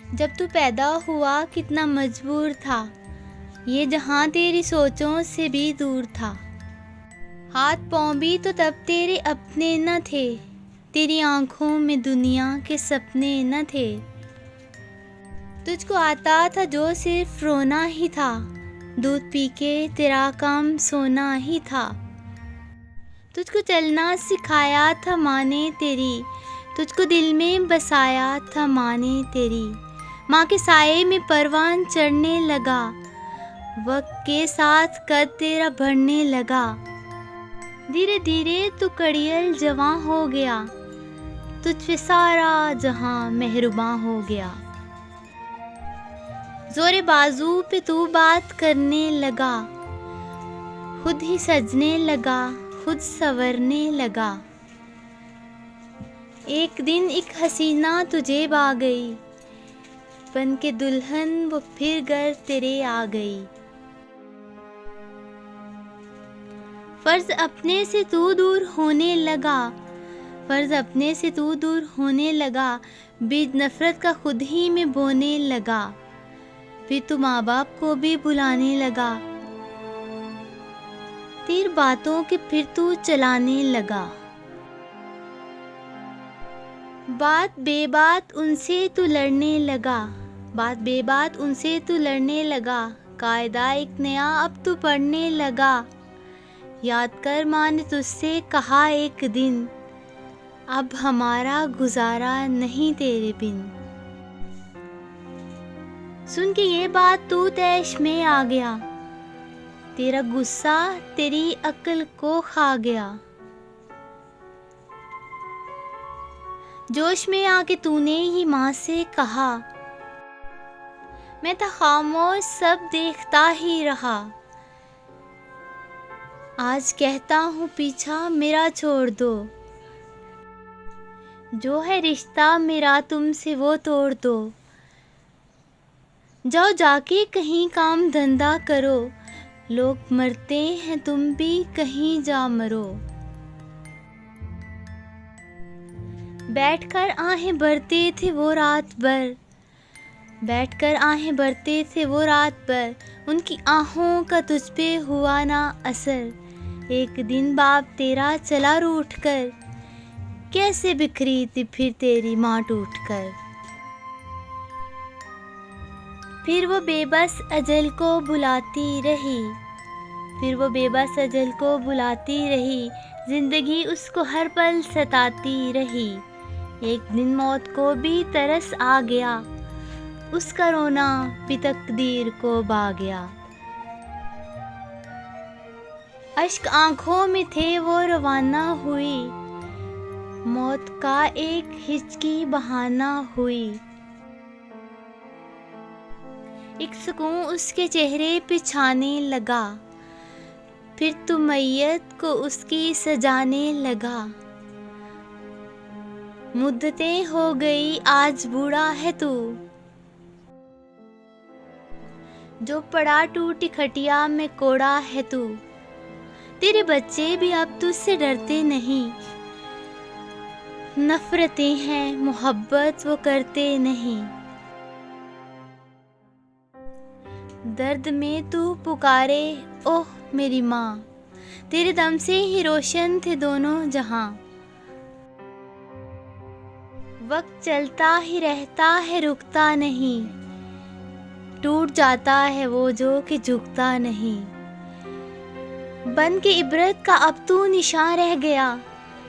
जब तू पैदा हुआ कितना मजबूर था, ये जहां तेरी सोचों से भी दूर था। हाथ पाँव भी तो तब तेरे अपने न थे, तेरी आंखों में दुनिया के सपने न थे। तुझको आता था जो सिर्फ रोना ही था, दूध पी के तेरा काम सोना ही था। तुझको चलना सिखाया था माँ ने तेरी, तुझको दिल में बसाया था माँ ने तेरी। माँ के साये में परवान चढ़ने लगा, वक्त के साथ कद तेरा बढ़ने लगा। धीरे धीरे तू कड़ियल जवां हो गया, तुझ पे सारा जहां मेहरबान हो गया। जोरे बाजू पे तू बात करने लगा, खुद ही सजने लगा, खुद संवरने लगा। एक दिन एक हसीना तुझे भा गई, बन के दुल्हन वो फिर घर तेरे आ गई। फर्ज अपने से तू दूर होने लगा, फर्ज अपने से तू दूर होने लगा। बीज नफरत का खुद ही में बोने लगा, फिर तू माँ बाप को भी बुलाने लगा। तीर बातों के फिर तू चलाने लगा, बात बेबात उनसे तू लड़ने लगा, बात बेबात उनसे तू लड़ने लगा। कायदा एक नया अब तू पढ़ने लगा, याद कर माँ ने तुझसे कहा एक दिन, अब हमारा गुजारा नहीं तेरे बिन। सुन के ये बात तू तैश में आ गया, तेरा गुस्सा तेरी अक्ल को खा गया। जोश में आके तूने ही माँ से कहा, मैं था खामोश सब देखता ही रहा। आज कहता हूँ पीछा मेरा छोड़ दो, जो है रिश्ता मेरा तुमसे वो तोड़ दो। जाओ जाके कहीं काम धंधा करो, लोग मरते हैं तुम भी कहीं जा मरो। बैठकर आहें भरते थे वो रात भर, बैठकर आहें भरते थे वो रात भर। उनकी आहों का तुझ पे हुआ ना असर, एक दिन बाप तेरा चला रूठ कर, कैसे बिखरी थी फिर तेरी माँ टूट कर। फिर वो बेबस अजल को बुलाती रही, फिर वो बेबस अजल को बुलाती रही। जिंदगी उसको हर पल सताती रही, एक दिन मौत को भी तरस आ गया, उसका रोना भी तकदीर को भा गया। अश्क आंखों में थे वो रवाना हुई, मौत का एक हिचकी बहाना हुई। एक सुकून उसके चेहरे पे छाने लगा, फिर तू मैयत को उसकी सजाने लगा। मुद्दतें हो गई आज बूढ़ा है तू, जो पड़ा टूटी खटिया में कोड़ा है तू। तेरे बच्चे भी अब तुझसे डरते नहीं, नफरतें हैं मोहब्बत वो करते नहीं। दर्द में तू पुकारे ओह मेरी माँ, तेरे दम से ही रोशन थे दोनों जहां। वक्त चलता ही रहता है रुकता नहीं, टूट जाता है वो जो कि झुकता नहीं। बन के इबरत का अब तू निशान रह गया,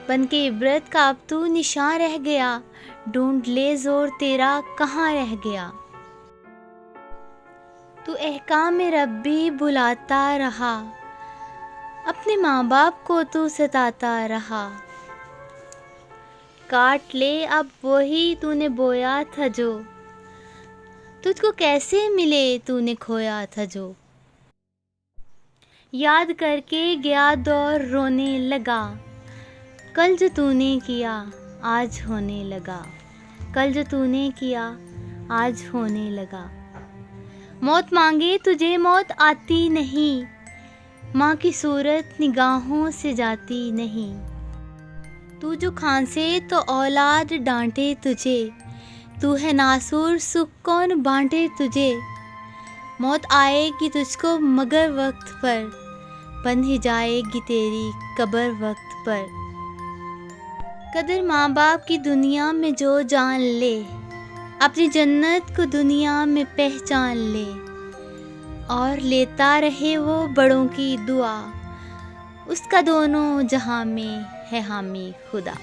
बन के इबरत का अब तू निशान रह गया। ढूंढ ले जोर तेरा कहाँ रह गया, तू अहकाम में रब्बी बुलाता रहा, अपने माँ बाप को तू सताता रहा। काट ले अब वही तूने बोया था जो, तुझको कैसे मिले तूने खोया था जो। याद करके गया दौर रोने लगा, कल जो तूने किया आज होने लगा, कल जो तूने किया आज होने लगा। मौत मांगे तुझे मौत आती नहीं, माँ की सूरत निगाहों से जाती नहीं। तू जो खांसे तो औलाद डांटे तुझे, तू है नासूर, सुख कौन बांटे तुझे। मौत आएगी तुझको मगर वक्त पर, बन ही जाएगी तेरी कब्र वक्त पर। कदर माँ बाप की दुनिया में जो जान ले, अपनी जन्नत को दुनिया में पहचान ले। और लेता रहे वो बड़ों की दुआ, उसका दोनों जहां में है हामी खुदा।